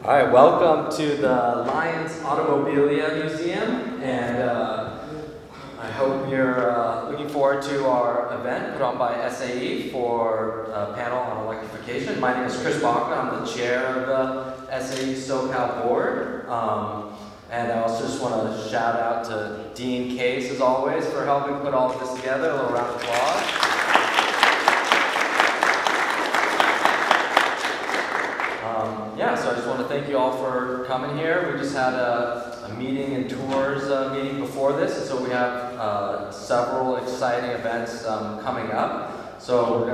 All right, welcome to the Lions Automobilia Museum, and I hope you're looking forward to our event put on by SAE for a panel on electrification. My name is Chris Bachman. I'm the chair of the SAE SoCal board, and I also just want to shout out to Dean Case, as always, for helping put all of this together. A little round of applause. So I just want to thank you all for coming here. We just had a meeting and tours meeting before this, and so we have several exciting events coming up. So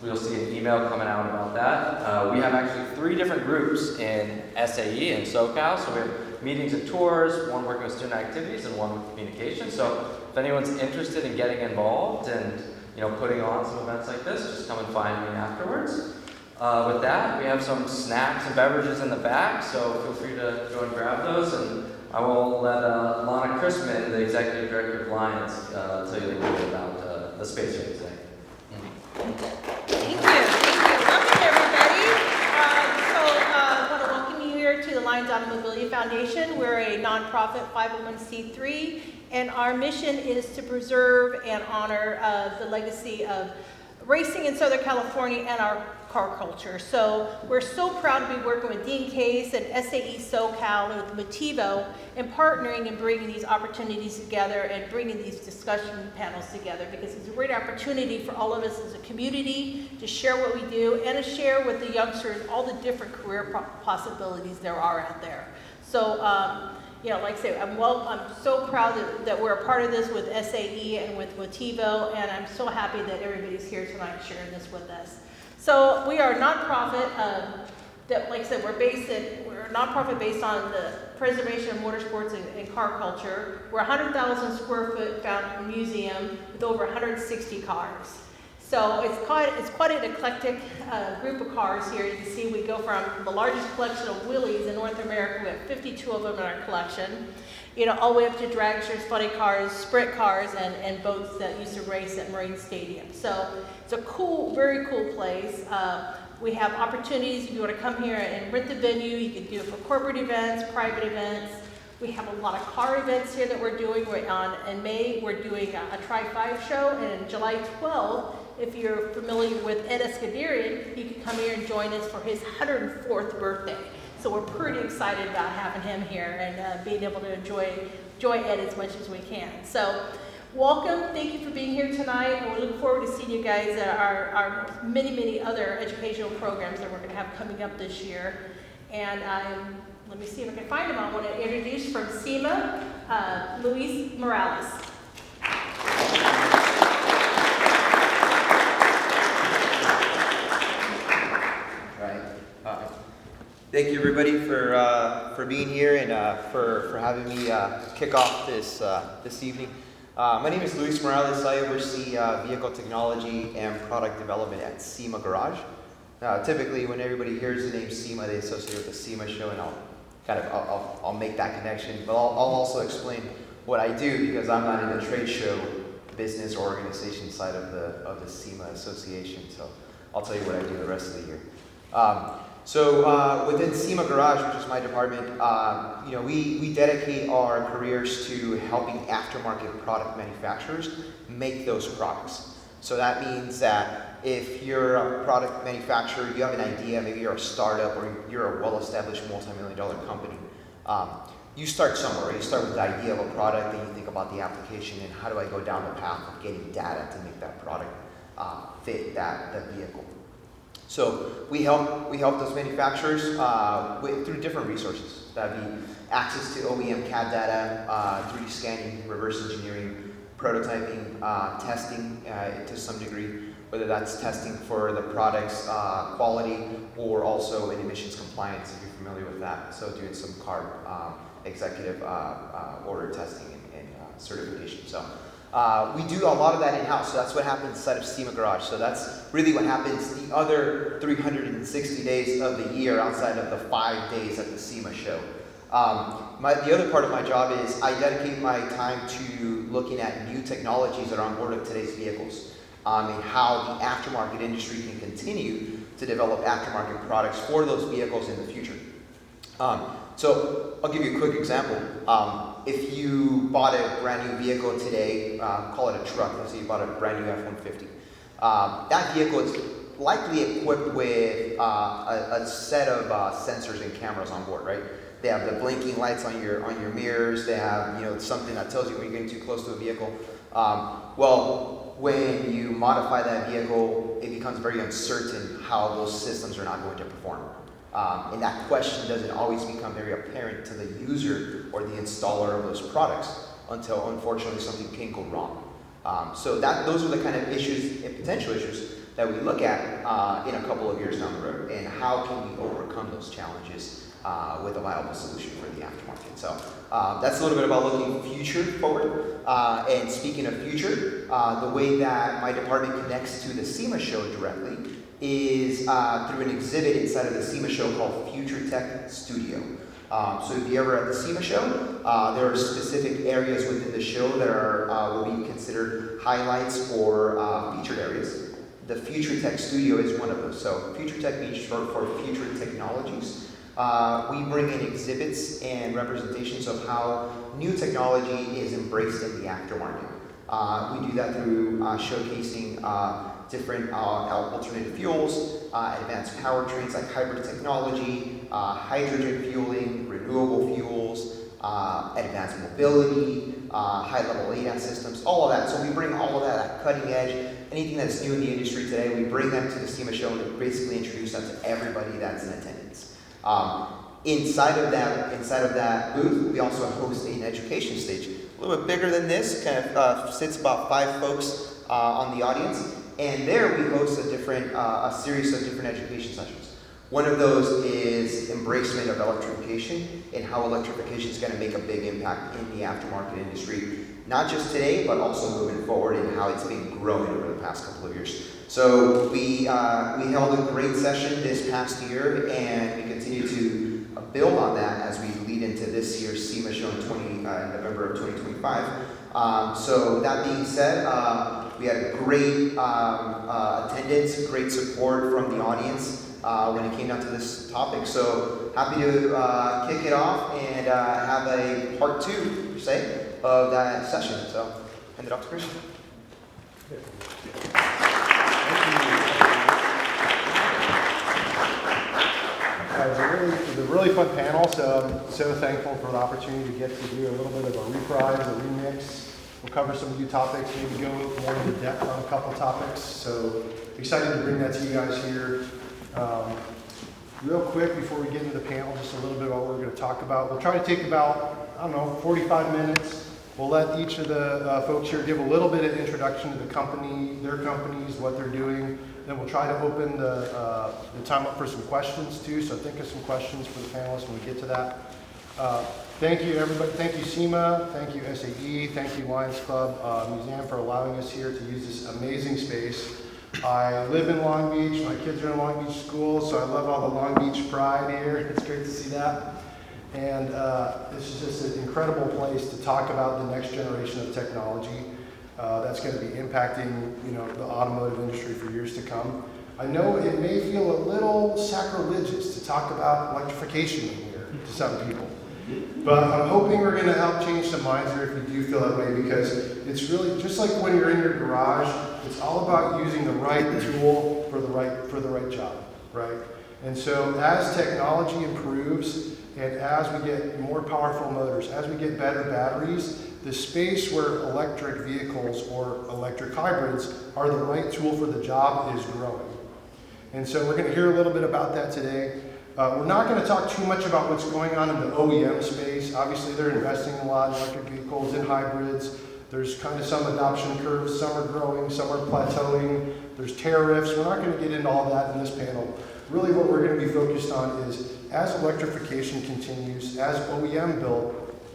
we'll see an email coming out about that. We have actually 3 different groups in SAE and SoCal. So we have meetings and tours, one working with student activities and one with communication. So if anyone's interested in getting involved and putting on some events like this, just come and find me afterwards. With that, we have some snacks and beverages in the back, so feel free to go and grab those. And I will let Lana Chrisman, the executive director of Lions, tell you a little bit about the space here today. Thank you. Welcome, everybody. I want to welcome you here to the Lions Automobilia Foundation. We're a nonprofit 501c3, and our mission is to preserve and honor the legacy of racing in Southern California and our car culture. So we're so proud to be working with Dean Case and SAE SoCal and with Motivo and partnering and bringing these opportunities together and bringing these discussion panels together, because it's a great opportunity for all of us as a community to share what we do and to share with the youngsters all the different career possibilities there are out there. So like I say, I'm so proud that we're a part of this with SAE and with Motivo, and I'm so happy that everybody's here tonight sharing this with us. So we are a nonprofit that, like I said, we're a nonprofit based on the preservation of motorsports and car culture. We're a 100,000 square foot found museum with over 160 cars. So it's quite an eclectic group of cars here. You can see we go from the largest collection of wheelies in North America. We have 52 of them in our collection. All the way up to dragsters, funny cars, sprint cars, and boats that used to race at Marine Stadium. So it's a cool, very cool place. We have opportunities if you want to come here and rent the venue. You can do it for corporate events, private events. We have a lot of car events here that we're doing. In May, we're doing a Tri-5 show, and July 12th, if you're familiar with Ed Escuderian, he can come here and join us for his 104th birthday. So we're pretty excited about having him here and being able to enjoy Ed as much as we can. So welcome, thank you for being here tonight, and we look forward to seeing you guys at our many, many other educational programs that we're going to have coming up this year. And let me see if I can find him. I want to introduce from SEMA, Luis Morales. Thank you, everybody, for being here and for having me kick off this evening. My name is Luis Morales. I oversee vehicle technology and product development at SEMA Garage. Typically, when everybody hears the name SEMA, they associate with the SEMA show, and I'll make that connection. But I'll also explain what I do, because I'm not in the trade show business or organization side of the SEMA association. So I'll tell you what I do the rest of the year. So within SEMA Garage, which is my department, we dedicate our careers to helping aftermarket product manufacturers make those products. So that means that if you're a product manufacturer, you have an idea, maybe you're a startup or you're a well-established multi-million-dollar company, you start somewhere. You start with the idea of a product, then you think about the application and how do I go down the path of getting data to make that product fit that vehicle. So we help those manufacturers through different resources. That'd be access to OEM CAD data, 3D scanning, reverse engineering, prototyping, testing to some degree, whether that's testing for the product's quality or also in emissions compliance, if you're familiar with that. So doing some CARB executive order testing and certification. So we do a lot of that in-house, so that's what happens inside of SEMA Garage. So that's really what happens the other 360 days of the year outside of the 5 days at the SEMA show. The other part of my job is I dedicate my time to looking at new technologies that are on board of today's vehicles. and how the aftermarket industry can continue to develop aftermarket products for those vehicles in the future. So I'll give you a quick example. If you bought a brand new vehicle today, call it a truck, let's say you bought a brand new F-150. That vehicle is likely equipped with a set of sensors and cameras on board, right? They have the blinking lights on your mirrors. They have something that tells you when you're getting too close to a vehicle. Well, when you modify that vehicle, it becomes very uncertain how those systems are not going to perform. And that question doesn't always become very apparent to the user or the installer of those products until, unfortunately, something can go wrong. So those are the kind of issues and potential issues that we look at in a couple of years down the road, and how can we overcome those challenges with a viable solution for the aftermarket. So that's a little bit about looking future forward. And speaking of future, the way that my department connects to the SEMA show directly is through an exhibit inside of the SEMA show called Future Tech Studio. So if you're ever at the SEMA show, there are specific areas within the show that will be considered highlights or featured areas. The Future Tech Studio is one of those. So Future Tech means short for Future Technologies. We bring in exhibits and representations of how new technology is embraced in the aftermarket. We do that through showcasing different alternative fuels, advanced powertrains like hybrid technology, hydrogen fueling, renewable fuels, advanced mobility, high-level ADAS systems, all of that. So we bring all of that cutting edge, anything that's new in the industry today, we bring them to the SEMA show and basically introduce them to everybody that's in attendance. Inside of that booth, we also host an education stage, a little bit bigger than this, kind of sits about 5 folks on the audience, and there we host a series of different education sessions. One of those is embracement of electrification and how electrification is going to make a big impact in the aftermarket industry, not just today, but also moving forward, and how it's been growing over the past couple of years. So we held a great session this past year, and we continue to build on that as we lead into this year's SEMA show in November of 2025. So that being said, we had great attendance, great support from the audience when it came down to this topic. So happy to kick it off and have a part 2, per se, of that session. So hand it off to Christian. It was a really fun panel, so I'm so thankful for the opportunity to get to do a little bit of a reprise, a remix. We'll cover some new topics, maybe go more into depth on a couple topics. So excited to bring that to you guys here. Real quick before we get into the panel, just a little bit about what we're going to talk about. We'll try to take about, 45 minutes. We'll let each of the folks here give a little bit of introduction to the company, their companies, what they're doing. Then we'll try to open the time up for some questions too. So think of some questions for the panelists when we get to that. Thank you everybody. Thank you SEMA. Thank you SAE. Thank you Lions Club Museum for allowing us here to use this amazing space. I live in Long Beach. My kids are in Long Beach school, so I love all the Long Beach pride here. It's great to see that. And this is just an incredible place to talk about the next generation of technology that's going to be impacting, the automotive industry for years to come. I know it may feel a little sacrilegious to talk about electrification in here to some people, but I'm hoping we're going to help change some minds here if you do feel that way, because it's really just like when you're in your garage. It's all about using the right tool for the right job, right? And so as technology improves, and as we get more powerful motors, as we get better batteries, the space where electric vehicles or electric hybrids are the right tool for the job is growing. And so we're going to hear a little bit about that today. We're not going to talk too much about what's going on in the OEM space. Obviously, they're investing a lot in electric vehicles, in hybrids. There's kind of some adoption curves. Some are growing, some are plateauing. There's tariffs. We're not going to get into all that in this panel. Really what we're going to be focused on is, as electrification continues, as OEM-built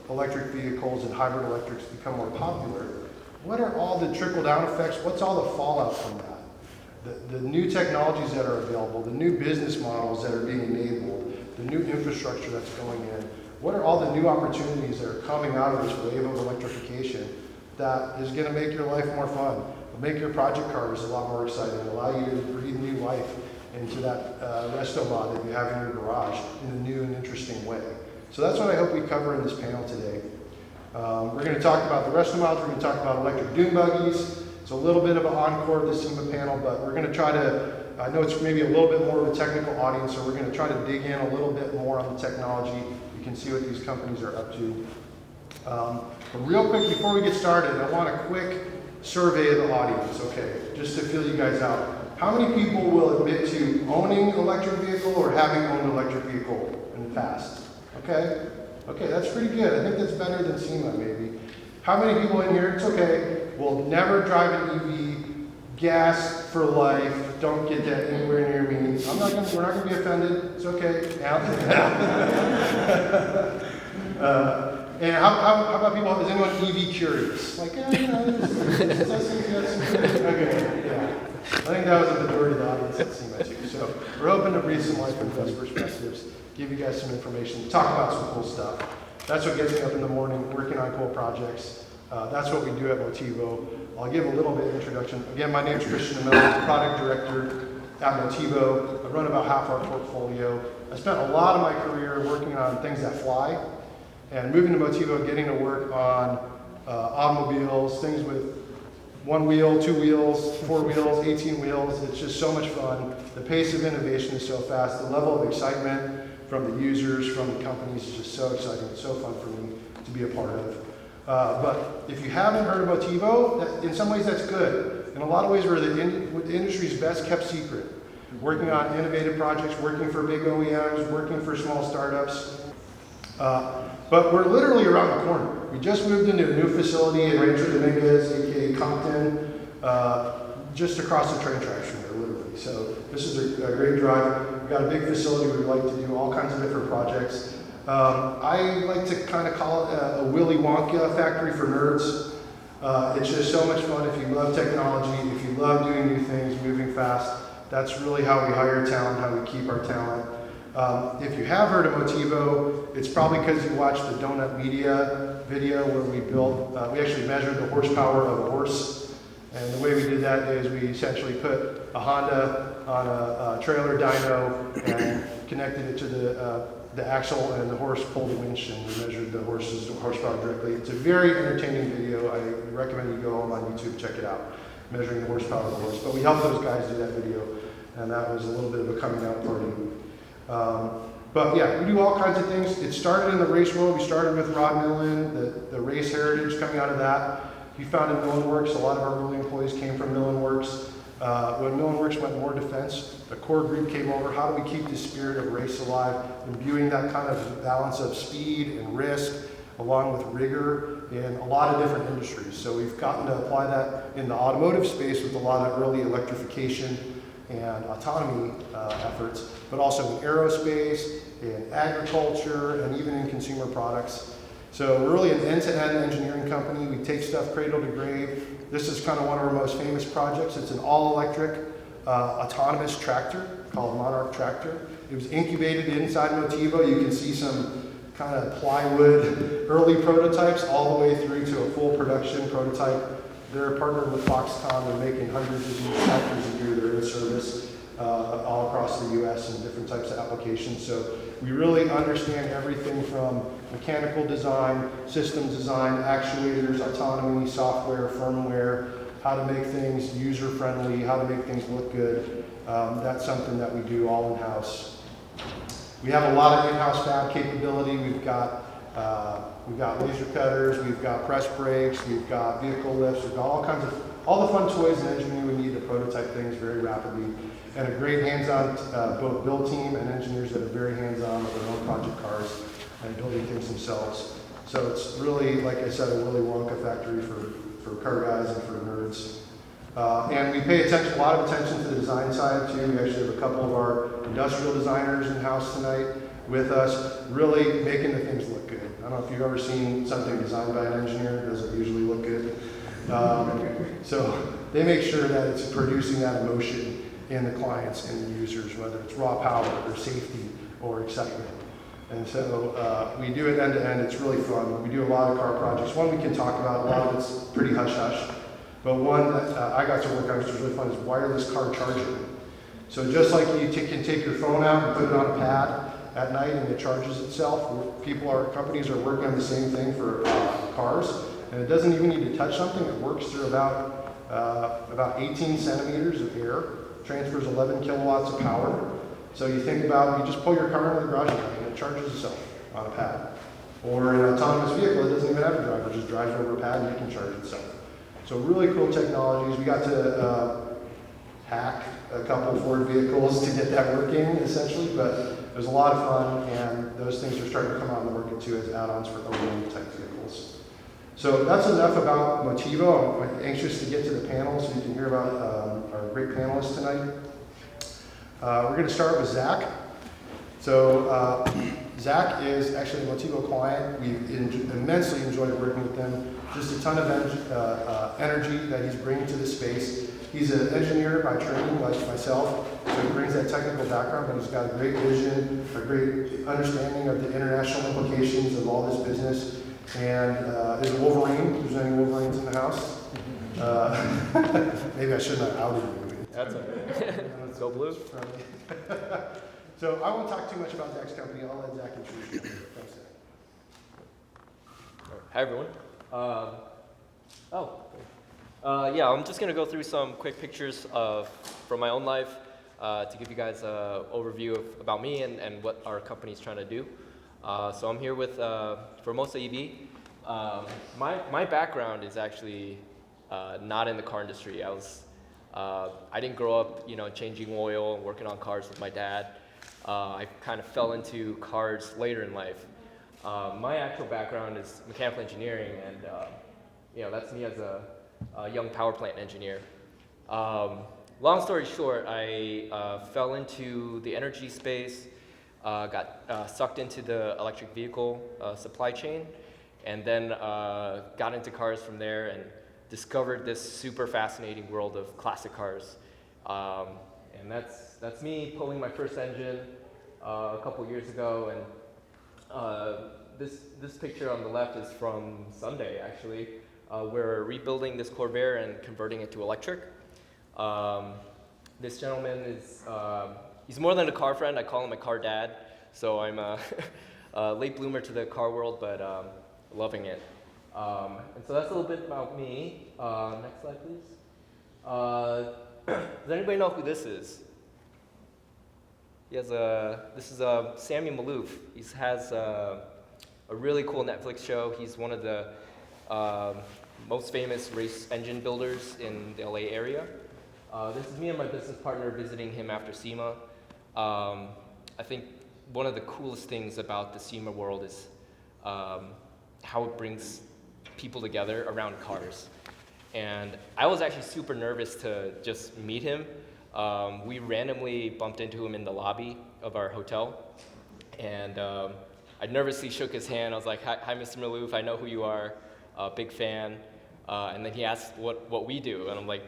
electric vehicles and hybrid electrics become more popular, what are all the trickle-down effects? What's all the fallout from that? The new technologies that are available, the new business models that are being enabled, the new infrastructure that's going in. What are all the new opportunities that are coming out of this wave of electrification that is going to make your life more fun? It'll make your project cars a lot more exciting, allow you to breathe new life into that resto mod that you have in your garage in a new and interesting way. So that's what I hope we cover in this panel today. We're going to talk about the resto mods, we're going to talk about electric dune buggies. It's a little bit of an encore of the SEMA panel, but we're going to try to, I know it's maybe a little bit more of a technical audience, so we're going to try to dig in a little bit more on the technology. You can see what these companies are up to. But real quick, before we get started, I want a quick survey of the audience, okay, just to feel you guys out. How many people will admit to owning an electric vehicle or having owned an electric vehicle in the past? Okay? Okay, that's pretty good. I think that's better than SEMA, maybe. How many people in here, it's okay, will never drive an EV, gas for life, don't get that anywhere near me. We're not gonna be offended, it's okay. And how about people, is anyone EV curious? Like, you know, okay, yeah. I think that was the majority of the audience at SEMA too. So we're hoping to breathe some life into those perspectives, give you guys some information, talk about some cool stuff. That's what gets me up in the morning, working on cool projects. That's what we do at Motivo. I'll give a little bit of introduction. Again, my name is Christian Amell. I'm the product director at Motivo. I run about half our portfolio. I spent a lot of my career working on things that fly, and moving to Motivo, getting to work on automobiles, things with 1 wheel, 2 wheels, 4 wheels, 18 wheels. It's just so much fun. The pace of innovation is so fast. The level of excitement from the users, from the companies is just so exciting. It's so fun for me to be a part of. But if you haven't heard of Motivo, in some ways that's good. In a lot of ways, we're the industry's best kept secret. Working on innovative projects, working for big OEMs, working for small startups. But we're literally around the corner. We just moved into a new facility in Rancho Dominguez, aka Compton, just across the train tracks from there, literally. So this is a great drive. We've got a big facility where we like to do all kinds of different projects. I like to kind of call it a Willy Wonka factory for nerds. It's just so much fun if you love technology, if you love doing new things, moving fast. That's really how we hire talent, how we keep our talent. If you have heard of Motivo, it's probably because you watched the Donut Media video where we actually measured the horsepower of a horse. And the way we did that is we essentially put a Honda on a trailer dyno and connected it to the axle, and the horse pulled the winch, and we measured the horse's horsepower directly. It's a very entertaining video. I recommend you go on YouTube, check it out, measuring the horsepower of the horse. But we helped those guys do that video, and that was a little bit of a coming out party. But yeah, we do all kinds of things. It started in the race world. We started with Rod Millen, the race heritage coming out of that. He founded Millen Works. A lot of our early employees came from Millen Works. When Millen Works went more defense, the core group came over. How do we keep the spirit of race alive, imbuing that kind of balance of speed and risk along with rigor in a lot of different industries. So we've gotten to apply that in the automotive space with a lot of early electrification and autonomy efforts, but also in aerospace, in agriculture, and even in consumer products. So we're really an end-to-end engineering company. We take stuff cradle to grave. This is kind of one of our most famous projects. It's an all-electric autonomous tractor called Monarch Tractor. It was incubated inside Motivo. You can see some kind of plywood early prototypes all the way through to a full production prototype. They're partnered with Foxconn. They're making hundreds of these tractors a year. They're in service all across the U.S. in different types of applications. So we really understand everything from mechanical design, systems design, actuators, autonomy, software, firmware, how to make things user-friendly, how to make things look good. That's something that we do all in-house. We have a lot of in-house fab capability. We've got laser cutters, we've got press brakes, we've got vehicle lifts, we've got all the fun toys an engineer would need to prototype things very rapidly, and a great hands-on both build team and engineers that are very hands-on with their own project cars and building things themselves. So it's really, like I said, a Willy Wonka factory for car guys and for nerds. And we pay a lot of attention to the design side too. We actually have a couple of our industrial designers in-house tonight with us, really making the things look good. I don't know if you've ever seen something designed by an engineer. It doesn't usually look good. So they make sure that it's producing that emotion in the clients and the users, whether it's raw power or safety or excitement. And so we do it end to end. It's really fun. We do a lot of car projects. One we can talk about. A lot of it's pretty hush-hush. But one that I got to work on, which was really fun, is wireless car charging. So just like you can take your phone out and put it on a pad at night and it charges itself, companies are working on the same thing for cars, and it doesn't even need to touch something. It works through about 18 centimeters of air, transfers 11 kilowatts of power. So you think about, you just pull your car into the garage at night and it charges itself on a pad. Or an autonomous vehicle, it doesn't even have a driver, it just drives over a pad and it can charge itself. So really cool technologies. We got to hack a couple Ford vehicles to get that working, essentially, but it was a lot of fun, and those things are starting to come out in the market too as add-ons for OEM type vehicles. So that's enough about Motivo. I'm anxious to get to the panel so you can hear about our great panelists tonight. We're going to start with Zach. So Zach is actually a Motivo client. We've immensely enjoyed working with them. Just a ton of energy that he's bringing to the space. He's an engineer by training, like myself, so he brings that technical background, but he's got a great vision, a great understanding of the international implications of all this business. And there's a Wolverine. If there's any Wolverines in the house. Maybe I shouldn't have outed you. That's okay. Go Blues. So I won't talk too much about Zach's company. I'll let Zach introduce you. Thanks, Zach. Hi, everyone. Yeah, I'm just going to go through some quick pictures from my own life to give you guys an overview about me and what our company is trying to do. So I'm here with Formosa EV. My background is actually not in the car industry. I didn't grow up, changing oil and working on cars with my dad. I kind of fell into cars later in life. My actual background is mechanical engineering, and that's me as a young power plant engineer. Long story short, I fell into the energy space, got sucked into the electric vehicle supply chain, and then got into cars from there and discovered this super fascinating world of classic cars. And that's me pulling my first engine a couple years ago, and this picture on the left is from Sunday, actually. We're rebuilding this Corvair and converting it to electric. This gentleman he's more than a car friend. I call him a car dad. So I'm a late bloomer to the car world, but loving it. And so that's a little bit about me. Next slide, please. Does anybody know who this is? This is Sammy Malouf. He has a really cool Netflix show. He's one of the most famous race engine builders in the LA area. This is me and my business partner visiting him after SEMA. I think one of the coolest things about the SEMA world is how it brings people together around cars. And I was actually super nervous to just meet him. We randomly bumped into him in the lobby of our hotel. And I nervously shook his hand. I was like, hi, Mr. Malouf, I know who you are, big fan. And then he asked what we do. And I'm like,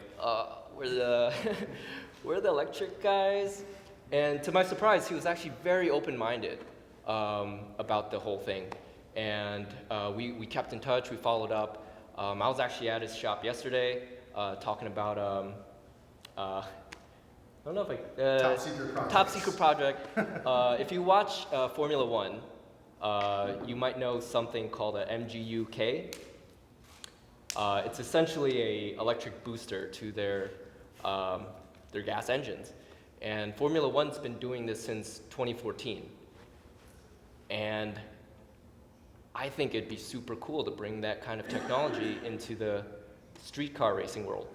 we're the electric guys. And to my surprise, he was actually very open-minded about the whole thing. And we kept in touch, we followed up. I was actually at his shop yesterday talking about, I don't know if Top Secret Project. If you watch Formula One, you might know something called an MGU-K. It's essentially an electric booster to their gas engines. And Formula One's been doing this since 2014. And I think it'd be super cool to bring that kind of technology into the street car racing world.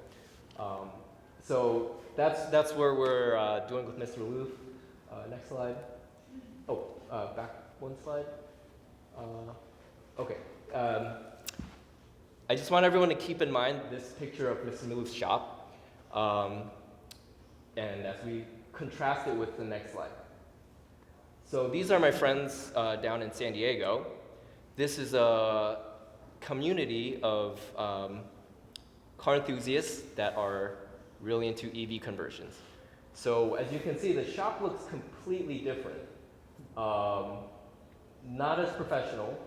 So that's where we're doing with Mr. Malouf. Next slide. Oh, back one slide. Okay. I just want everyone to keep in mind this picture of Mr. Malouf's shop. And as we contrast it with the next slide. So these are my friends down in San Diego. This is a community of car enthusiasts that are really into EV conversions. So as you can see, the shop looks completely different. Not as professional.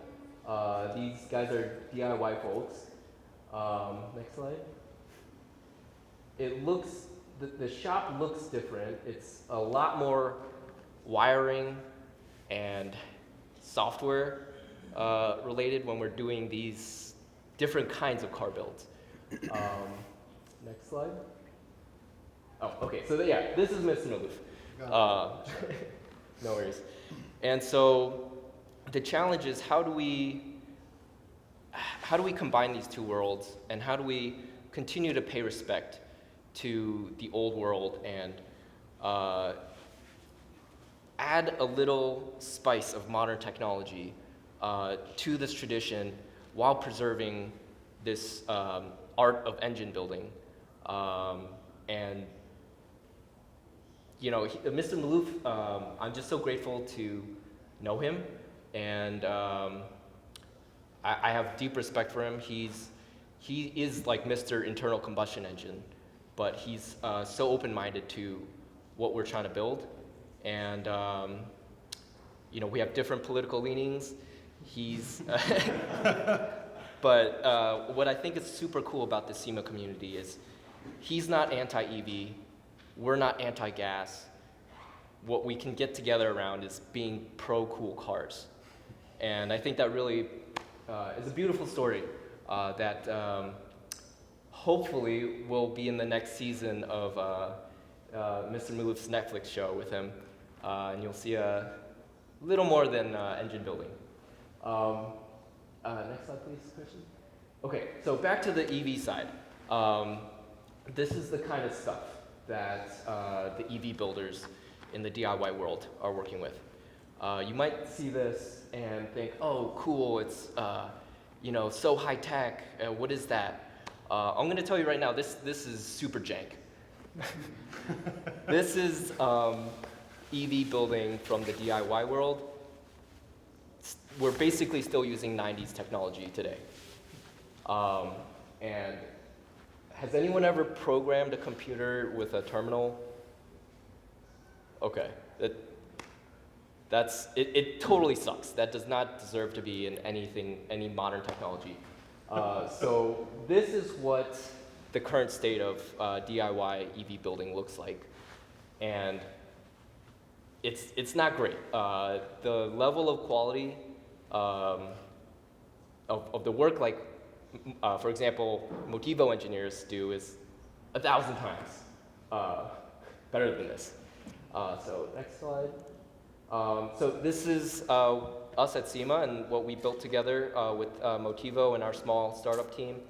These guys are DIY folks. Next slide. it looks, the shop looks different. It's a lot more wiring and software related when we're doing these different kinds of car builds. Next slide. Oh, okay, so yeah, this is Mr. Maloof. No worries. And so the challenge is how do we combine these two worlds, and how do we continue to pay respect to the old world and add a little spice of modern technology to this tradition while preserving this art of engine building. And you know, Mr. Maloof, I'm just so grateful to know him, and I have deep respect for him. He is like Mr. Internal Combustion Engine, but he's so open-minded to what we're trying to build. And you know, we have different political leanings. But what I think is super cool about the SEMA community is he's not anti-EV, we're not anti-gas. What we can get together around is being pro-cool cars. And I think that really is a beautiful story that hopefully will be in the next season of Mr. Maloof's Netflix show with him. And you'll see a little more than engine building. Next slide, please, Christian. Okay, so back to the EV side. This is the kind of stuff that the EV builders in the DIY world are working with. You might see this and think, oh, cool, it's you know, so high tech, what is that? I'm gonna tell you right now, this is super jank. This is EV building from the DIY world. We're basically still using 90s technology today. And has anyone ever programmed a computer with a terminal? Okay, it totally sucks. That does not deserve to be in any modern technology. So this is what the current state of DIY EV building looks like. And it's not great. The level of quality of the work, like for example, Motivo engineers do is 1,000 times better than this. So next slide. So this is us at SEMA and what we built together with Motivo and our small startup team.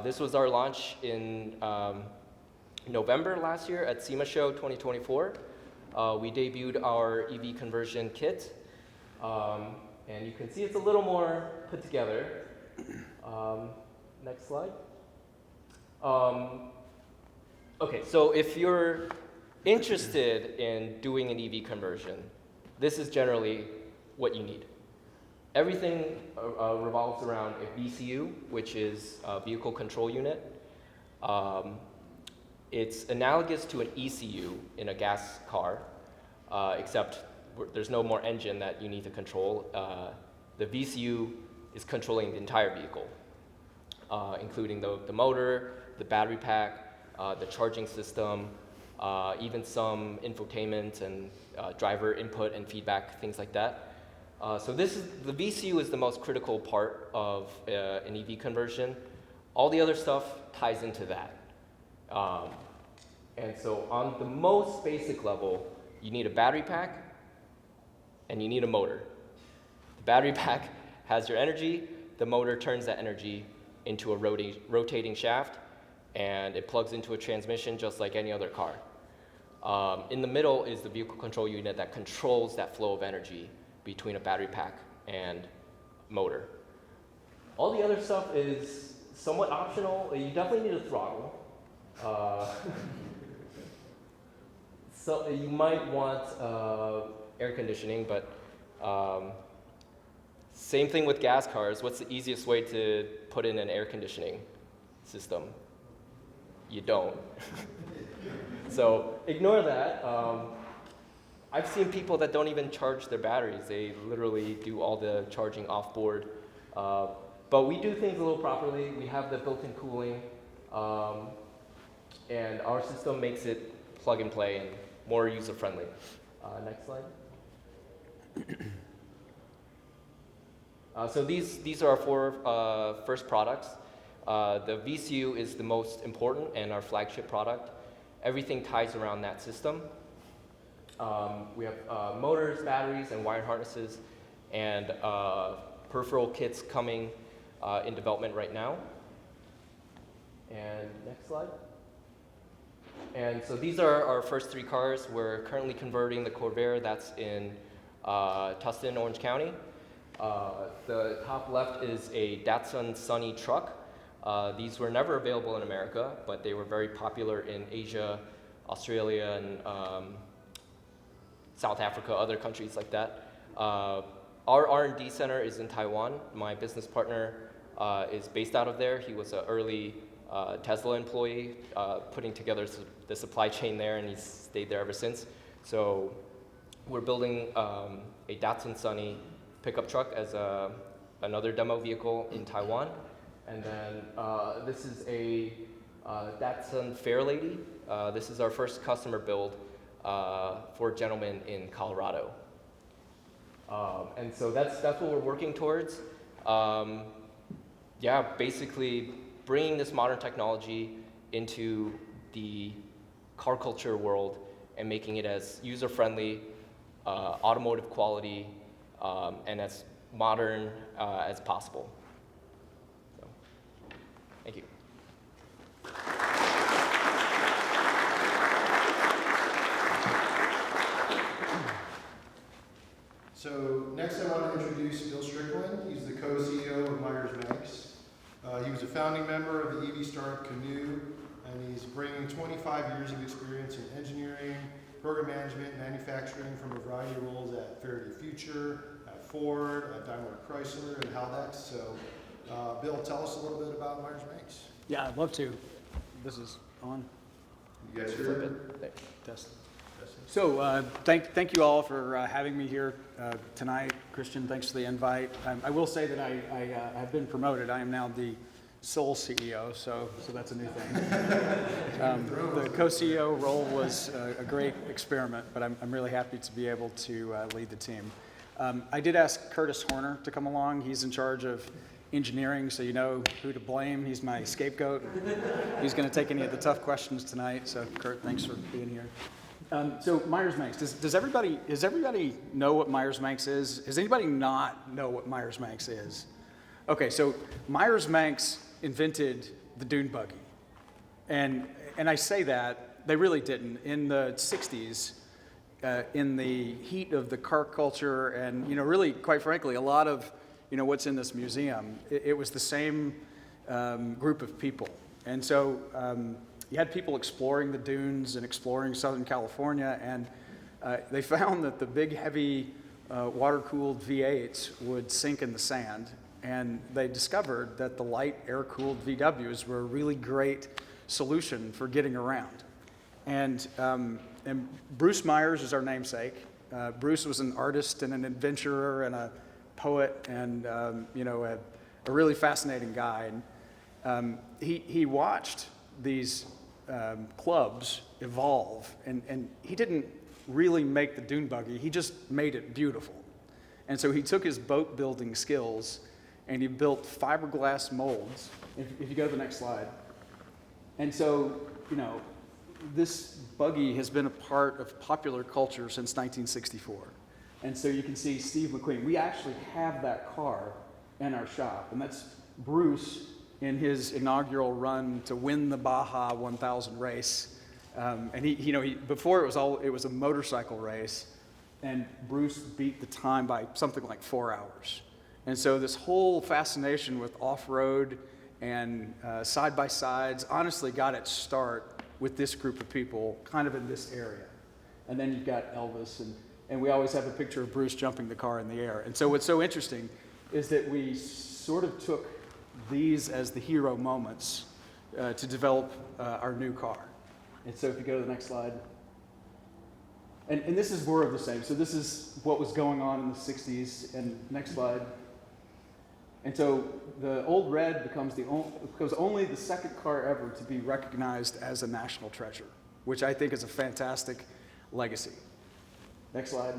This was our launch in November last year at SEMA Show 2024. We debuted our EV conversion kit. And you can see it's a little more put together. Next slide. Okay, so if you're interested in doing an EV conversion, this is generally what you need. Everything revolves around a VCU, which is a vehicle control unit. It's analogous to an ECU in a gas car, except there's no more engine that you need to control. The VCU is controlling the entire vehicle, including the motor, the battery pack, the charging system, even some infotainment and driver input and feedback, things like that. So the VCU is the most critical part of an EV conversion. All the other stuff ties into that. And so on the most basic level, you need a battery pack and you need a motor. The battery pack has your energy, the motor turns that energy into a rotating shaft, and it plugs into a transmission just like any other car. In the middle is the vehicle control unit that controls that flow of energy between a battery pack and motor. All the other stuff is somewhat optional. You definitely need a throttle. So you might want air conditioning, but same thing with gas cars. What's the easiest way to put in an air conditioning system? You don't. So ignore that. I've seen people that don't even charge their batteries. They literally do all the charging off board. But we do things a little properly. We have the built-in cooling. And our system makes it plug and play and more user-friendly. Next slide. So these are our four first products. The VCU is the most important and our flagship product. Everything ties around that system. We have motors, batteries, and wire harnesses, and peripheral kits coming in development right now. And next slide. And so these are our first three cars. We're currently converting the Corvair that's in Tustin, Orange County. The top left is a Datsun Sunny truck. These were never available in America, but they were very popular in Asia, Australia, and South Africa, other countries like that. Our R&D center is in Taiwan. My business partner is based out of there. He was an early Tesla employee, putting together the supply chain there, and he's stayed there ever since. So we're building a Datsun Sunny pickup truck as another demo vehicle in Taiwan. And then this is a Datsun Fairlady. This is our first customer build for a gentleman in Colorado. And so that's what we're working towards. Yeah, basically bringing this modern technology into the car culture world and making it as user-friendly, automotive quality, and as modern as possible. So, thank you. So next I want to introduce Bill Strickland. He's the co-CEO of Myers-Manx. He was a founding member of the EV startup Canoe, and he's bringing 25 years of experience in engineering, program management, manufacturing from a variety of roles at Faraday Future, at Ford, at Daimler Chrysler, and Haldex. So Bill, tell us a little bit about Myers-Manx. Yeah, I'd love to. This is on. You guys hear it? Test. So thank you all for having me here tonight. Christian, thanks for the invite. I will say that I have been promoted. I am now the sole CEO, so that's a new thing. The co-CEO role was a great experiment, but I'm really happy to be able to lead the team. I did ask Curtis Horner to come along. He's in charge of engineering, so you know who to blame. He's my scapegoat. He's going to take any of the tough questions tonight. So Kurt, thanks for being here. So Myers-Manx, does everybody know what Myers-Manx is? Does anybody not know what Myers-Manx is? Okay, so Myers-Manx invented the dune buggy. And I say that, they really didn't. In the 60s, in the heat of the car culture and, really, quite frankly, a lot of, what's in this museum, it was the same group of people. And so you had people exploring the dunes and exploring Southern California, and they found that the big, heavy, water-cooled V8s would sink in the sand, and they discovered that the light, air-cooled VWs were a really great solution for getting around. And Bruce Myers is our namesake. Bruce was an artist and an adventurer and a poet and, a really fascinating guy. And he watched these clubs evolve, and he didn't really make the dune buggy, he just made it beautiful. And so he took his boat building skills and he built fiberglass molds, if you go to the next slide. And so, this buggy has been a part of popular culture since 1964. And so you can see Steve McQueen. We actually have that car in our shop, and that's Bruce in his inaugural run to win the Baja 1000 race. And he before it was a motorcycle race, and Bruce beat the time by something like 4 hours. And so this whole fascination with off-road and side-by-sides honestly got its start with this group of people kind of in this area. And then you've got Elvis, and we always have a picture of Bruce jumping the car in the air. And so what's so interesting is that we sort of took these as the hero moments to develop our new car. And so if you go to the next slide. And this is more of the same. So this is what was going on in the 60s. And next slide. And so the Old Red becomes only the second car ever to be recognized as a national treasure, which I think is a fantastic legacy. Next slide.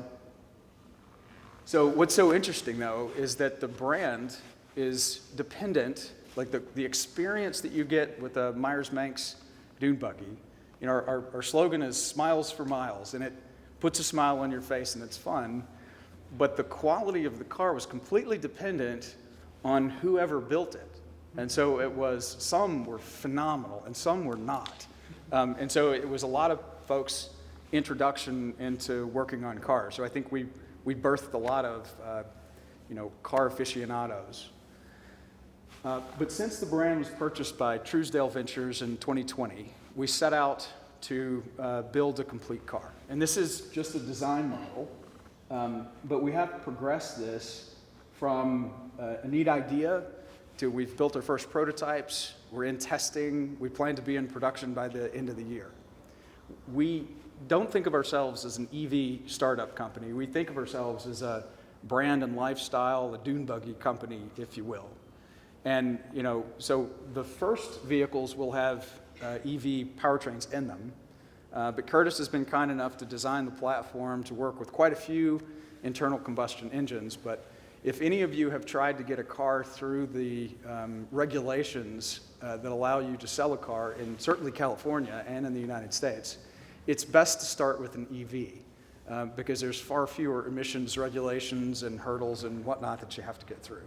So what's so interesting, though, is that the brand is dependent, like the experience that you get with a Myers-Manx dune buggy. You know, our slogan is "Smiles for Miles," and it puts a smile on your face and it's fun. But the quality of the car was completely dependent on whoever built it. And so some were phenomenal and some were not. And so it was a lot of folks' introduction into working on cars. So I think we birthed a lot of, car aficionados. But since the brand was purchased by Truesdale Ventures in 2020, we set out to build a complete car. And this is just a design model, but we have progressed this from a neat idea to we've built our first prototypes, we're in testing, we plan to be in production by the end of the year. We don't think of ourselves as an EV startup company. We think of ourselves as a brand and lifestyle, a dune buggy company, if you will. And, so the first vehicles will have EV powertrains in them, but Curtis has been kind enough to design the platform to work with quite a few internal combustion engines. But if any of you have tried to get a car through the regulations that allow you to sell a car in certainly California and in the United States, it's best to start with an EV because there's far fewer emissions regulations and hurdles and whatnot that you have to get through.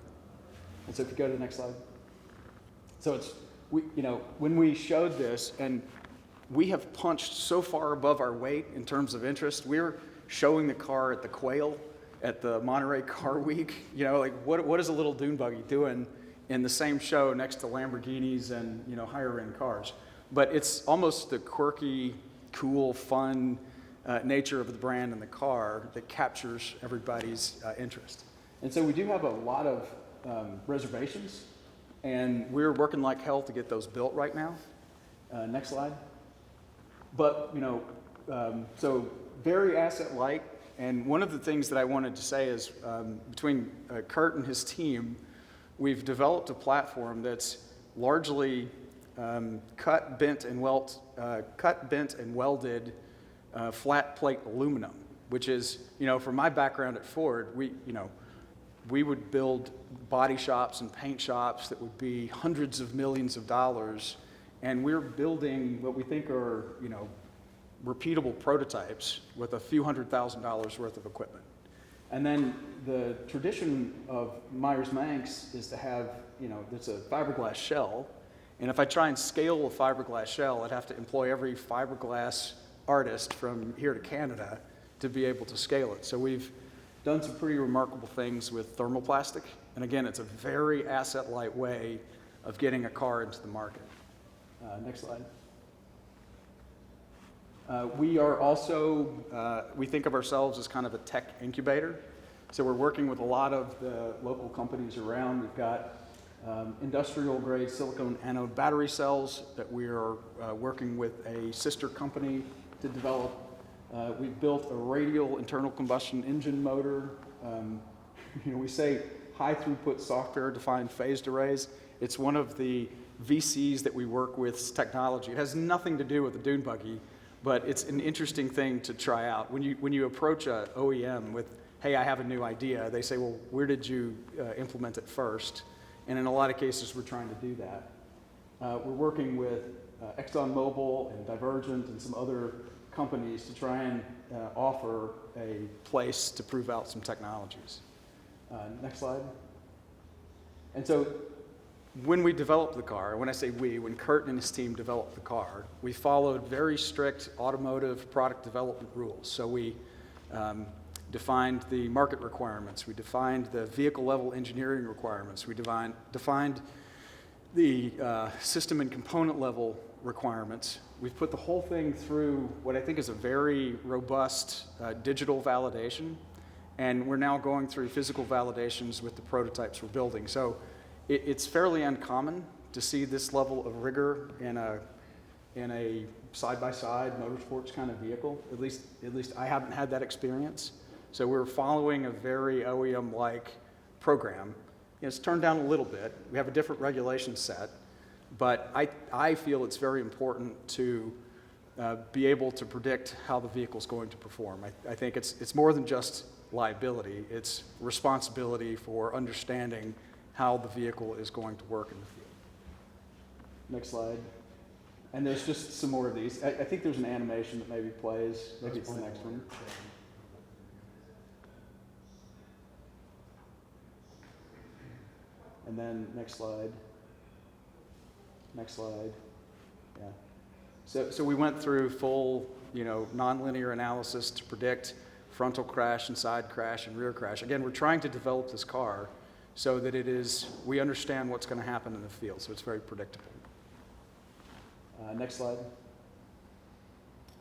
And so if you go to the next slide. So when we showed this, and we have punched so far above our weight in terms of interest, we're showing the car at the Quail, at the Monterey Car Week. What is a little dune buggy doing in the same show next to Lamborghinis and, higher end cars? But it's almost the quirky, cool, fun nature of the brand and the car that captures everybody's interest. And so we do have a lot of reservations, and we're working like hell to get those built right now. Next slide. But, so very asset light, and one of the things that I wanted to say is between Kurt and his team, we've developed a platform that's largely cut, bent, and welded flat plate aluminum, which is, from my background at Ford, we would build body shops and paint shops that would be hundreds of millions of dollars, and we're building what we think are, repeatable prototypes with a few $100,000 worth of equipment. And then the tradition of Myers-Manx is to have, it's a fiberglass shell, and if I try and scale a fiberglass shell, I'd have to employ every fiberglass artist from here to Canada to be able to scale it. So we've done some pretty remarkable things with thermoplastic. And again, it's a very asset-light way of getting a car into the market. Next slide. We are also, we think of ourselves as kind of a tech incubator. So we're working with a lot of the local companies around. We've got industrial-grade silicone anode battery cells that we are working with a sister company to develop. We've built a radial internal combustion engine motor. We say high throughput software defined phased arrays. It's one of the VCs that we work with's technology. It has nothing to do with the dune buggy, but it's an interesting thing to try out. When you approach a OEM with, hey, I have a new idea, they say, well, where did you implement it first? And in a lot of cases, we're trying to do that. We're working with ExxonMobil and Divergent and some other companies to try and offer a place to prove out some technologies. Next slide. And so when we developed the car, when I say we, when Kurt and his team developed the car, we followed very strict automotive product development rules. So we defined the market requirements, we defined the vehicle level engineering requirements, we defined the system and component level requirements. We've put the whole thing through what I think is a very robust digital validation, and we're now going through physical validations with the prototypes we're building. So it's fairly uncommon to see this level of rigor in a side-by-side motorsports kind of vehicle. At least I haven't had that experience. So we're following a very OEM-like program, it's turned down a little bit. We have a different regulation set, but I feel it's very important to be able to predict how the vehicle's going to perform. I think it's more than just liability. It's responsibility for understanding how the vehicle is going to work in the field. Next slide. And there's just some more of these. I think there's an animation that maybe plays. Maybe it's the next one. And then next slide. Next slide. Yeah. So we went through full, nonlinear analysis to predict frontal crash and side crash and rear crash. Again, we're trying to develop this car so that we understand what's going to happen in the field, so it's very predictable. Next slide.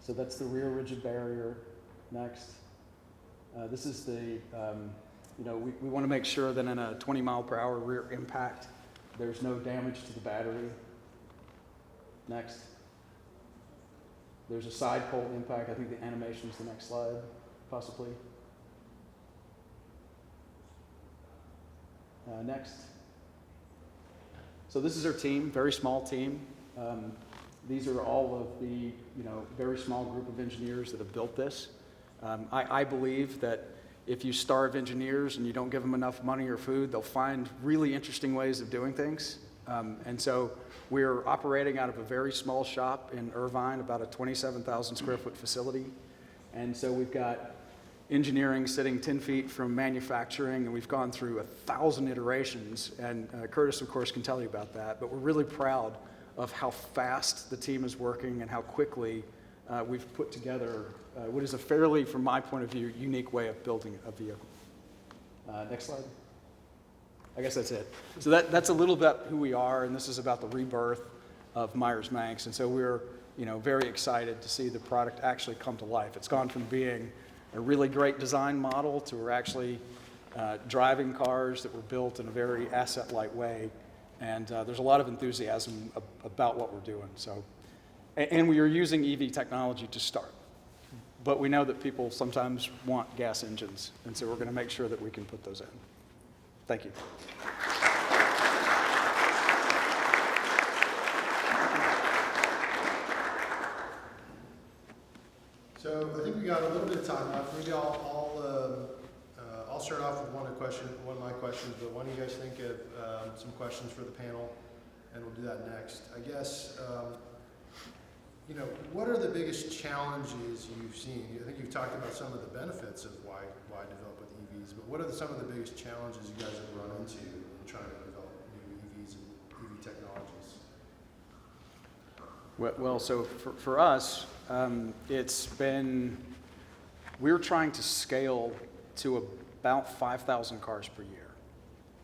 So that's the rear rigid barrier. Next. This is the, we want to make sure that in a 20 mile per hour rear impact, there's no damage to the battery. Next. There's a side pole impact. I think the animation is the next slide, possibly. Next. So this is our team, very small team. These are all of the, very small group of engineers that have built this. I believe that if you starve engineers and you don't give them enough money or food, they'll find really interesting ways of doing things. And so we're operating out of a very small shop in Irvine, about a 27,000 square foot facility. And so we've got engineering sitting 10 feet from manufacturing, and we've gone through 1,000 iterations. And Curtis, of course, can tell you about that. But we're really proud of how fast the team is working and how quickly we've put together what is a fairly, from my point of view, unique way of building a vehicle. Next slide. I guess that's it. So that's a little bit who we are, and this is about the rebirth of Myers-Manx. And so we're very excited to see the product actually come to life. It's gone from being a really great design model to we're actually driving cars that were built in a very asset-light way. And there's a lot of enthusiasm about what we're doing. So, and we are using EV technology to start. But we know that people sometimes want gas engines, and so we're going to make sure that we can put those in. Thank you. So I think we got a little bit of time left. Maybe I'll start off with one of my questions, but why don't you guys think of some questions for the panel, and we'll do that next. I guess, what are the biggest challenges you've seen? I think you've talked about some of the benefits of why develop with EVs, but what are some of the biggest challenges you guys have run into in trying to develop new EVs and EV technologies? Well, so for us, we're trying to scale to about 5,000 cars per year.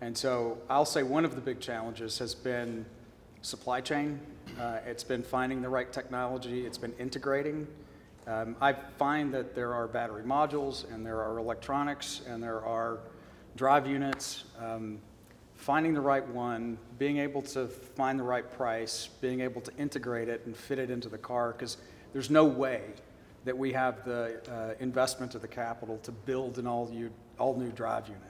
And so I'll say one of the big challenges has been supply chain. It's been finding the right technology. It's been integrating. I find that there are battery modules and there are electronics and there are drive units. Finding the right one, being able to find the right price, being able to integrate it and fit it into the car, because there's no way that we have the investment of the capital to build an all-new drive unit.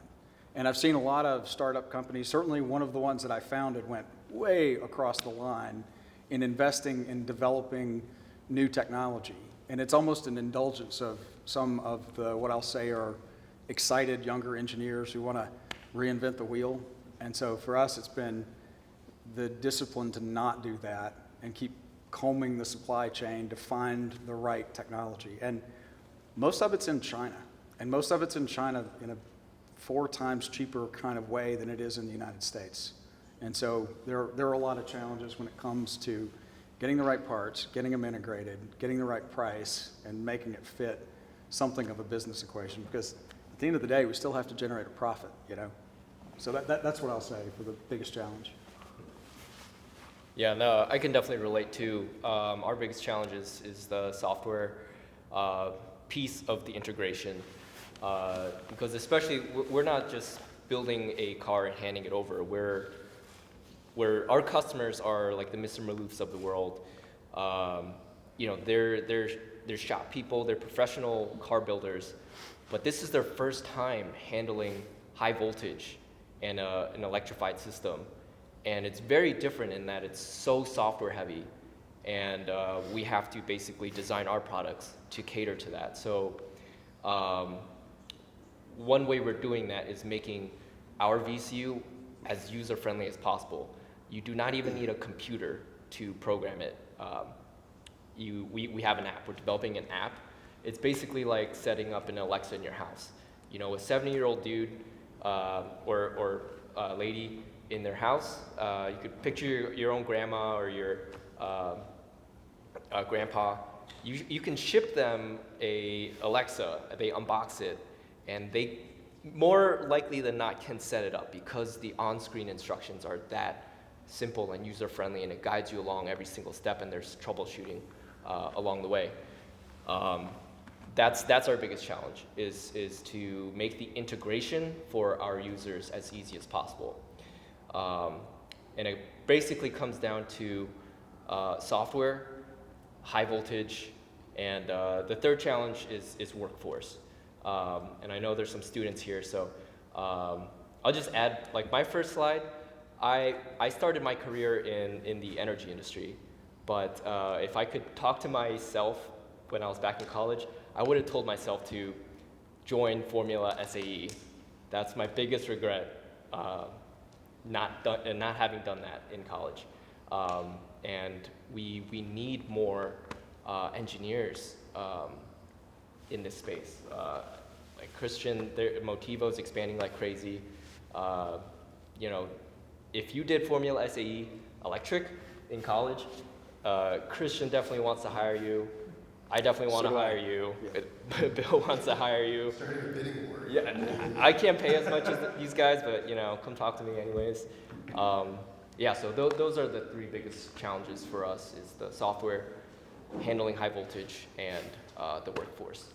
And I've seen a lot of startup companies, certainly one of the ones that I founded went way across the line in investing in developing new technology. And it's almost an indulgence of some of the, what I'll say are excited younger engineers who want to reinvent the wheel. And so for us, it's been the discipline to not do that and keep combing the supply chain to find the right technology. And most of it's in China. And most of it's in China in a 4 times cheaper kind of way than it is in the United States. And so there are a lot of challenges when it comes to getting the right parts, getting them integrated, getting the right price, and making it fit something of a business equation. Because at the end of the day, we still have to generate a profit, So that's what I'll say for the biggest challenge. Yeah, no, I can definitely relate to our biggest challenge is the software piece of the integration. Because especially, we're not just building a car and handing it over. Where our customers are like the Mr. Maloofs of the world. They're shop people, they're professional car builders, but this is their first time handling high voltage and an electrified system. And it's very different in that it's so software heavy, and we have to basically design our products to cater to that. So one way we're doing that is making our VCU as user-friendly as possible. You do not even need a computer to program it. We have an app. We're developing an app. It's basically like setting up an Alexa in your house. You know, a 70-year-old dude or lady in their house, you could picture your own grandma or your grandpa. You can ship them a Alexa. They unbox it, and they more likely than not can set it up because the on-screen instructions are that simple and user-friendly, and it guides you along every single step, and there's troubleshooting along the way. That's our biggest challenge, is to make the integration for our users as easy as possible. And it basically comes down to software, high voltage, and the third challenge is workforce. And I know there's some students here, so I'll just add, like my first slide, I started my career in the energy industry, but if I could talk to myself when I was back in college, I would have told myself to join Formula SAE. That's my biggest regret, not having done that in college. And we need more engineers in this space. Like Christian, Motivo is expanding like crazy. You know, if you did Formula SAE Electric in college, Christian definitely wants to hire you. I definitely want to hire you. Yeah. Bill wants to hire you. Starting a bidding war. Yeah, I can't pay as much as these guys, but you know, come talk to me anyways. Yeah, so those are the three biggest challenges for us: is the software, handling high voltage, and the workforce.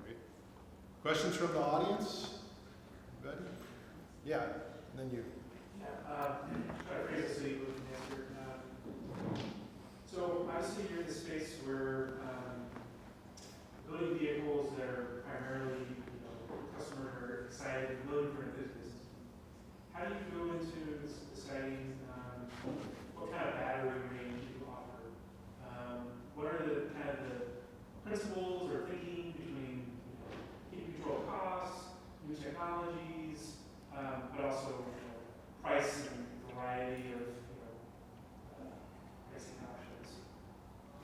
Great. Questions from the audience? Anybody? Yeah, and then you. Try to phrase it so you can answer. So obviously you're in the space where building vehicles that are primarily, customers are excited and willing for a business. How do you go into deciding what kind of battery range you offer? What are the kind of the principles or thinking between keeping control of costs, new technologies, but also price and variety of pricing options?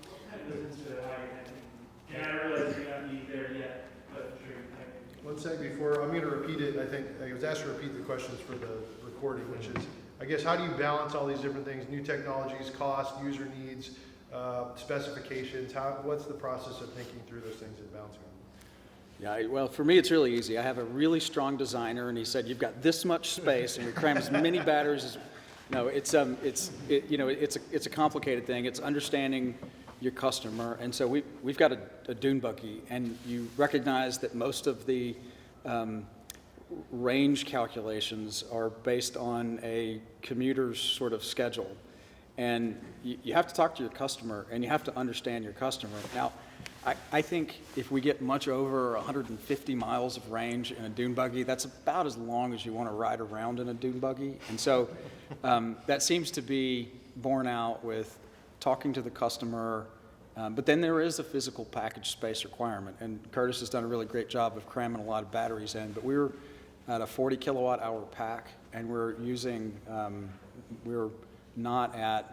What kind of goes into how you're thinking? And I realize you may not be there yet, but I'm sure you're thinking. One second before, I'm going to repeat it. I think I was asked to repeat the questions for the recording, which is, I guess, how do you balance all these different things, new technologies, cost, user needs, specifications? What's the process of thinking through those things and balancing them? Yeah, well, for me, it's really easy. I have a really strong designer, and he said, "You've got this much space, and we cram as many batteries as." No, it's a complicated thing. It's understanding your customer, and so we've got a dune buggy, and you recognize that most of the range calculations are based on a commuter's sort of schedule, and you have to talk to your customer, and you have to understand your customer. Now, I think if we get much over 150 miles of range in a dune buggy, that's about as long as you want to ride around in a dune buggy. And so that seems to be borne out with talking to the customer. But then there is a physical package space requirement. And Curtis has done a really great job of cramming a lot of batteries in. But we're at a 40 kilowatt hour pack, and we're using, we're not at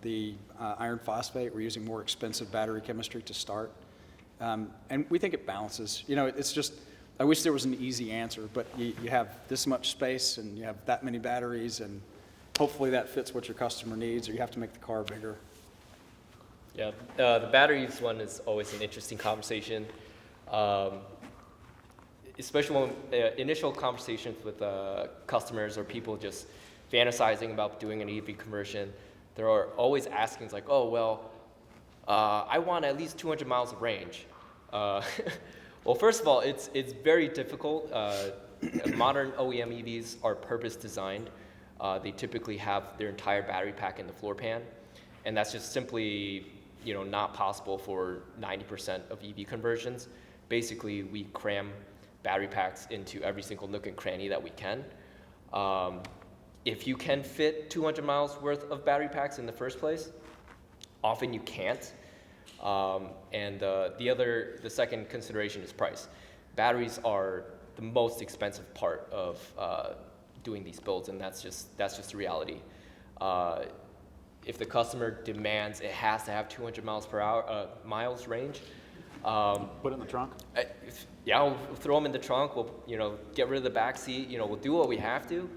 the iron phosphate. We're using more expensive battery chemistry to start. And we think it balances. It's just, I wish there was an easy answer, but you have this much space and you have that many batteries, and hopefully that fits what your customer needs, or you have to make the car bigger. Yeah, the batteries one is always an interesting conversation, especially when initial conversations with customers or people just fantasizing about doing an EV conversion. There are always askings like, oh, well, I want at least 200 miles of range. Well, first of all, it's very difficult. Modern OEM EVs are purpose designed. They typically have their entire battery pack in the floor pan, and that's just simply not possible for 90% of EV conversions. Basically, we cram battery packs into every single nook and cranny that we can. If you can fit 200 miles worth of battery packs in the first place, often you can't. And the second consideration is price. Batteries are the most expensive part of doing these builds, and that's just the reality. If the customer demands it has to have 200 miles range, Put it in the trunk? yeah, we'll throw them in the trunk. We'll get rid of the back seat. We'll do what we have to.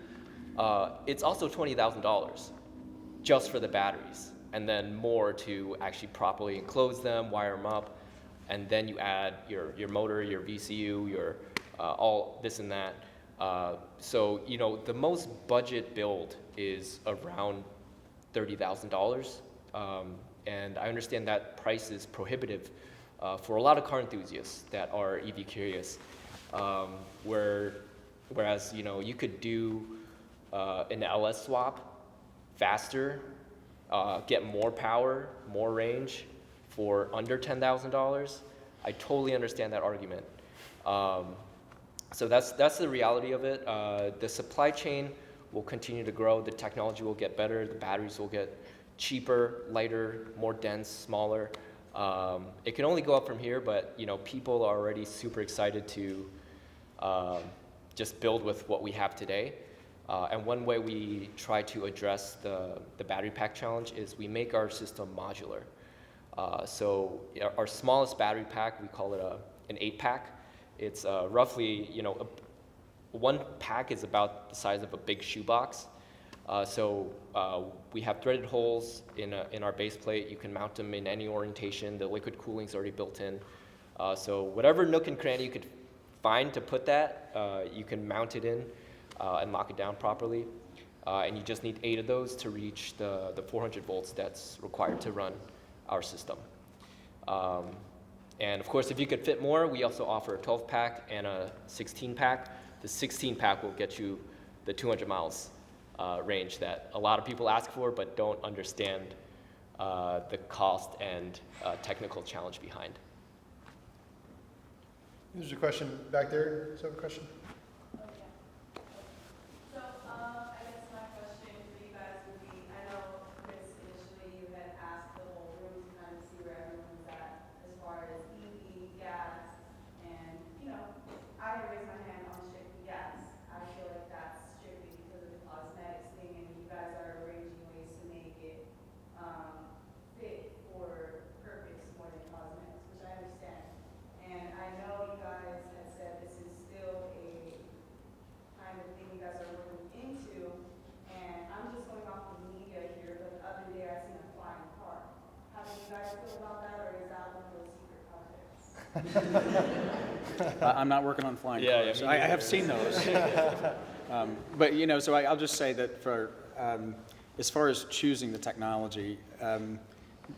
It's also $20,000 just for the batteries, and then more to actually properly enclose them, wire them up, and then you add your motor, your VCU, your all this and that. So the most budget build is around $30,000, and I understand that price is prohibitive for a lot of car enthusiasts that are EV curious. Whereas you could do an LS swap faster, get more power, more range for under $10,000. I totally understand that argument. So that's the reality of it. The supply chain will continue to grow. The technology will get better. The batteries will get cheaper, lighter, more dense, smaller. It can only go up from here, but people are already super excited to just build with what we have today. And one way we try to address the battery pack challenge is we make our system modular. So our smallest battery pack, we call it an 8-pack. It's roughly, one pack is about the size of a big shoebox. So we have threaded holes in our base plate. You can mount them in any orientation. The liquid cooling is already built in. So whatever nook and cranny you could find to put that, you can mount it in and lock it down properly. And you just need 8 of those to reach the 400 volts that's required to run our system. And of course, if you could fit more, we also offer a 12-pack and a 16-pack. The 16-pack will get you the 200 miles range that a lot of people ask for but don't understand the cost and technical challenge behind. There's a question back there. Is that a question? So, I guess my question for you guys would be, I know, Chris, initially you had asked the whole room to kind of see where everyone's at as far as EV, gas, and, I had raised my hand on strictly gas. I feel like that's strictly because of the cosmetics thing, and you guys are arranging ways to make it fit for purpose more than cosmetics, which I understand. And I know you guys had said this is still a kind of thing you guys are looking into, and I'm just going off the media here, but the other day I seen a flying car. How do you guys feel about that, or is that one of those secret projects? I'm not working on flying cars. me I neither. have seen those. But so I'll just say that for as far as choosing the technology,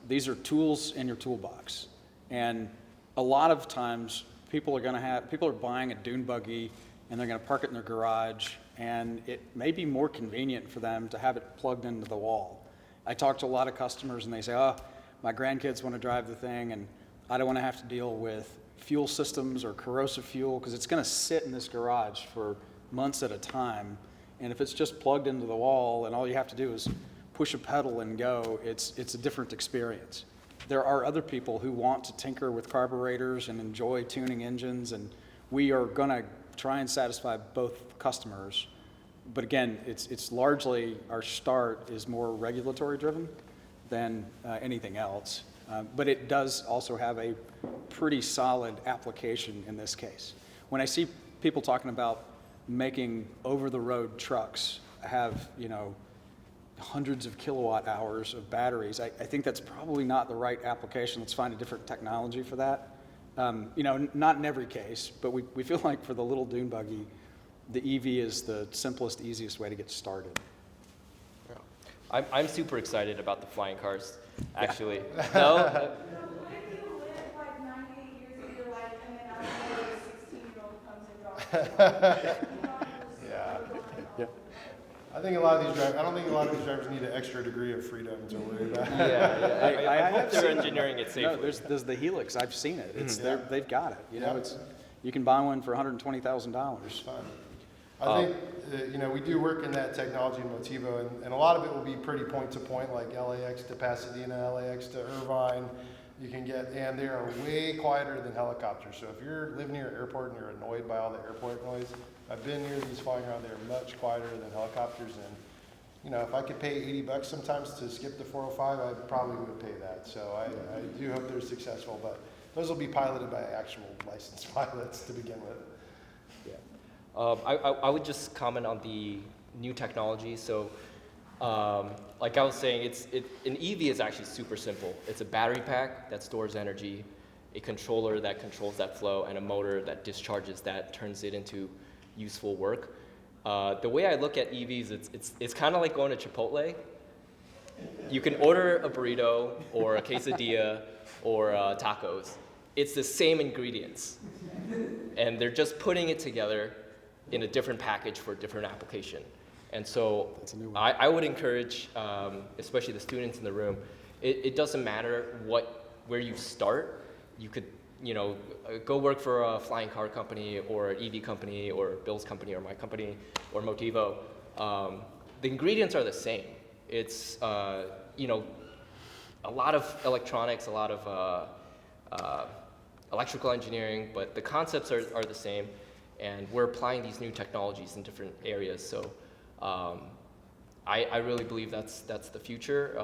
these are tools in your toolbox, and a lot of times people are buying a dune buggy and they're going to park it in their garage, and it may be more convenient for them to have it plugged into the wall. I talk to a lot of customers and they say, oh, my grandkids want to drive the thing and I don't want to have to deal with fuel systems or corrosive fuel because it's going to sit in this garage for months at a time. And if it's just plugged into the wall and all you have to do is push a pedal and go, it's a different experience. There are other people who want to tinker with carburetors and enjoy tuning engines, and we are going to try and satisfy both customers. But again, it's largely, our start is more regulatory driven than anything else. But it does also have a pretty solid application in this case. When I see people talking about making over-the-road trucks have, hundreds of kilowatt hours of batteries, I think that's probably not the right application. Let's find a different technology for that. Not in every case, but we feel like for the little dune buggy, the EV is the simplest, easiest way to get started. I'm super excited about the flying cars, actually. No? So what if you live like 98 years of your life and then out of nowhere a 16-year-old comes and drops you? Yeah. I think a lot of these drivers, I don't think a lot of these drivers need an extra degree of freedom to worry about. I hope they're seen engineering it safely. No, there's the Helix. I've seen it. They've got it. Yeah. You can buy one for $120,000. It's fun. I think, we do work in that technology in Motivo, and a lot of it will be pretty point to point, like LAX to Pasadena, LAX to Irvine. You can get, and they are way quieter than helicopters. So if you're living near an airport and you're annoyed by all the airport noise, I've been near these flying around. They're much quieter than helicopters, and if I could pay $80 sometimes to skip the 405, I probably would pay that. So I do hope they're successful, but those will be piloted by actual licensed pilots to begin with. I would just comment on the new technology. So, like I was saying, an EV is actually super simple. It's a battery pack that stores energy, a controller that controls that flow, and a motor that discharges that, turns it into useful work. The way I look at EVs, it's kind of like going to Chipotle. You can order a burrito or a quesadilla or tacos. It's the same ingredients, and they're just putting it together in a different package for a different application. And so I would encourage, especially the students in the room, it doesn't matter where you start. You could, go work for a flying car company or an EV company or Bill's company or my company or Motivo. The ingredients are the same. It's, a lot of electronics, a lot of electrical engineering, but the concepts are the same. And we're applying these new technologies in different areas. So I really believe that's the future.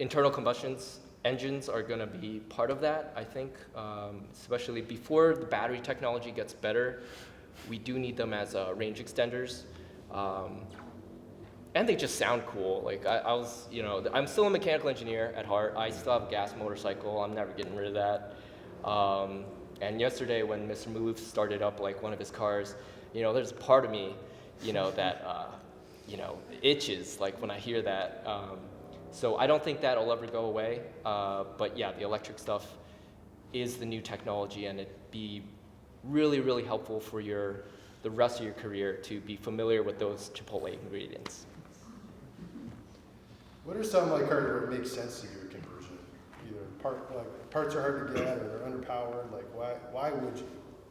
Internal combustions engines are going to be part of that, I think, especially before the battery technology gets better. We do need them as range extenders. And they just sound cool. Like I was, I'm still a mechanical engineer at heart. I still have a gas motorcycle. I'm never getting rid of that. And yesterday when Mr. Malouf started up like one of his cars, there's a part of me, that, itches like when I hear that. So I don't think that'll ever go away. But yeah, the electric stuff is the new technology, and it'd be really, really helpful for the rest of your career to be familiar with those Chipotle ingredients. What are some cars where it makes sense to do a conversion? Either parts are hard to get, or they're underpowered. Like why would you?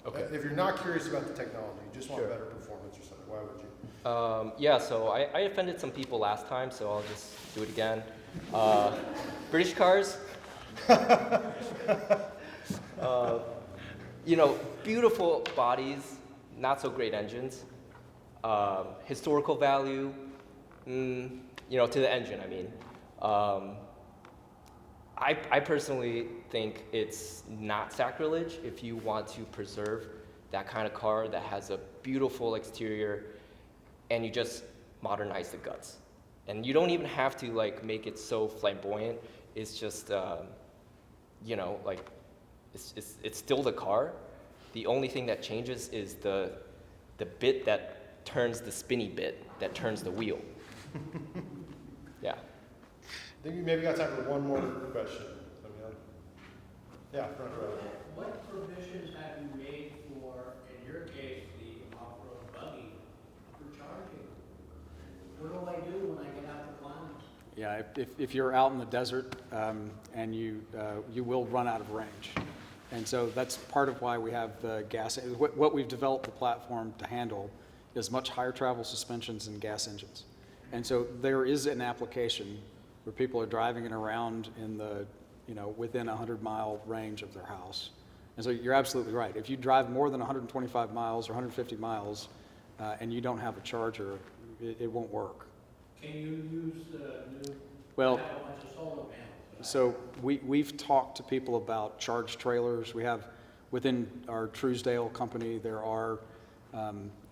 Okay. If you're not curious about the technology, you just want better performance or something, why would you? So I offended some people last time, so I'll just do it again. British cars, beautiful bodies, not so great engines. Historical value, to the engine, I mean. I personally think it's not sacrilege if you want to preserve that kind of car that has a beautiful exterior and you just modernize the guts. And you don't even have to make it so flamboyant. It's just, it's still the car. The only thing that changes is the bit that turns the spinny bit that turns the wheel. Yeah. I think we maybe got time for one more question. Yeah, front row. What provisions have you made for, in your case, the off-road buggy for charging? What do I do when I get out to climb? Yeah, if you're out in the desert and you will run out of range. And so that's part of why we have the gas. What we've developed the platform to handle is much higher travel suspensions than gas engines. And so there is an application where people are driving it around in the, within a 100-mile range of their house. And so you're absolutely right. If you drive more than 125 miles or 150 miles and you don't have a charger, it won't work. Can you use the new, well, have a bunch of solar panels? So we've talked to people about charge trailers. We have, within our Truesdale company, there are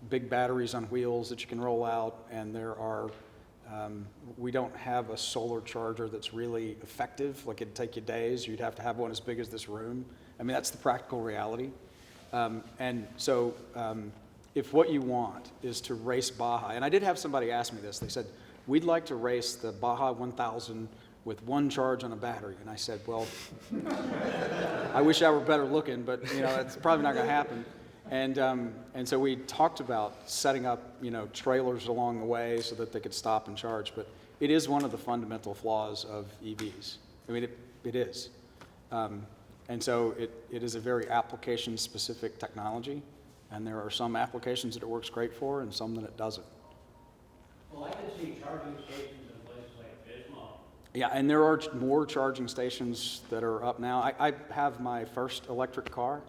big batteries on wheels that you can roll out, and there are, we don't have a solar charger that's really effective. Like it'd take you days. You'd have to have one as big as this room. I mean, that's the practical reality. And so if what you want is to race Baja, and I did have somebody ask me this, they said, we'd like to race the Baja 1000 with one charge on a battery. And I said, well, I wish I were better looking, but that's probably not gonna happen. And so we talked about setting up, trailers along the way so that they could stop and charge. But it is one of the fundamental flaws of EVs. I mean, it is. And so it is a very application-specific technology. And there are some applications that it works great for and some that it doesn't. Well, I can see charging stations in places like Bismarck. Yeah, and there are more charging stations that are up now. I have my first electric car,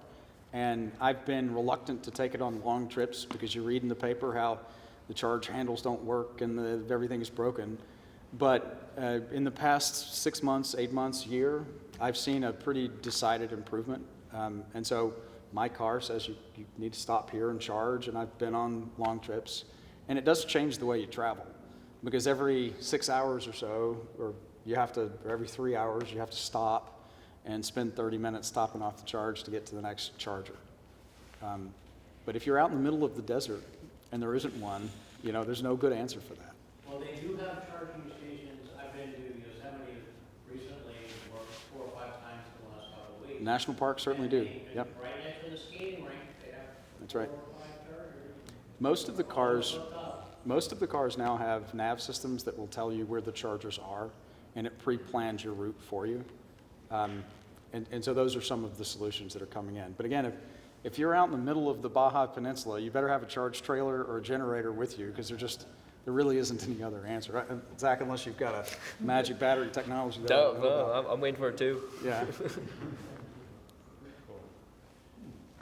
and I've been reluctant to take it on long trips because you read in the paper how the charge handles don't work and everything is broken. But in the past 6 months, 8 months, year, I've seen a pretty decided improvement. And so my car says you need to stop here and charge, and I've been on long trips. And it does change the way you travel, because every 6 hours or so, or every 3 hours, you have to stop and spend 30 minutes stopping off the charge to get to the next charger. But if you're out in the middle of the desert and there isn't one, there's no good answer for that. Well, they do have charging stations. I've been to Yosemite recently, or 4 or 5 times in the last couple of weeks. National parks certainly do. Yep, Right next to the skating rink, they have that's right. 4 or 5 chargers. Most of the cars, Hooked up. most of the cars now have nav systems that will tell you where the chargers are, and it pre-plans your route for you. And so those are some of the solutions that are coming in. But again, if you're out in the middle of the Baja Peninsula, you better have a charge trailer or a generator with you, because there really isn't any other answer. Right? Zach, unless you've got a magic battery technology. that I don't know about. No, I'm waiting for it too. Yeah.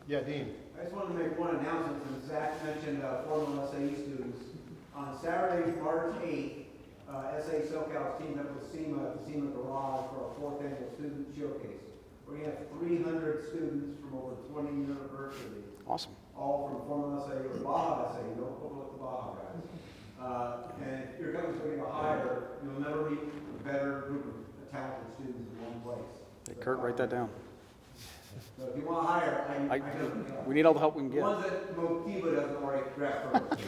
Yeah, Dean. I just wanted to make one announcement, since Zach mentioned former SAE students. On Saturday, March 8th, SAE SoCal teamed up with SEMA at the SEMA Garage for our 4th annual student showcase. We're going to have 300 students from over 20 universities, Awesome. all from former SAE or Baja SAE, don't overlook the Baja guys. And if you're coming to a higher, you'll never meet a better group of talented students in one place. Hey, Kurt, write that down. So if you want to hire, I know. We need all the help we can The get. ones that Motiva doesn't already grab first.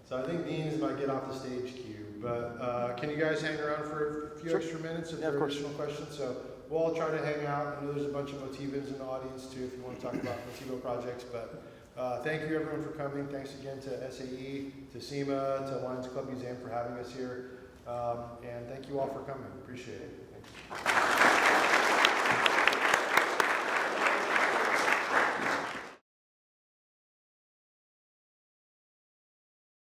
So I think Dean is about to get off the stage queue, but can you guys hang around for a few Sure. extra minutes if Yeah, of there are course. additional questions? So we'll all try to hang out. I know there's a bunch of Motivans in the audience too if you want to talk about Motiva projects, but thank you everyone for coming. Thanks again to SAE, to SEMA, to Lions Club Museum for having us here. And thank you all for coming. Appreciate it. Thanks.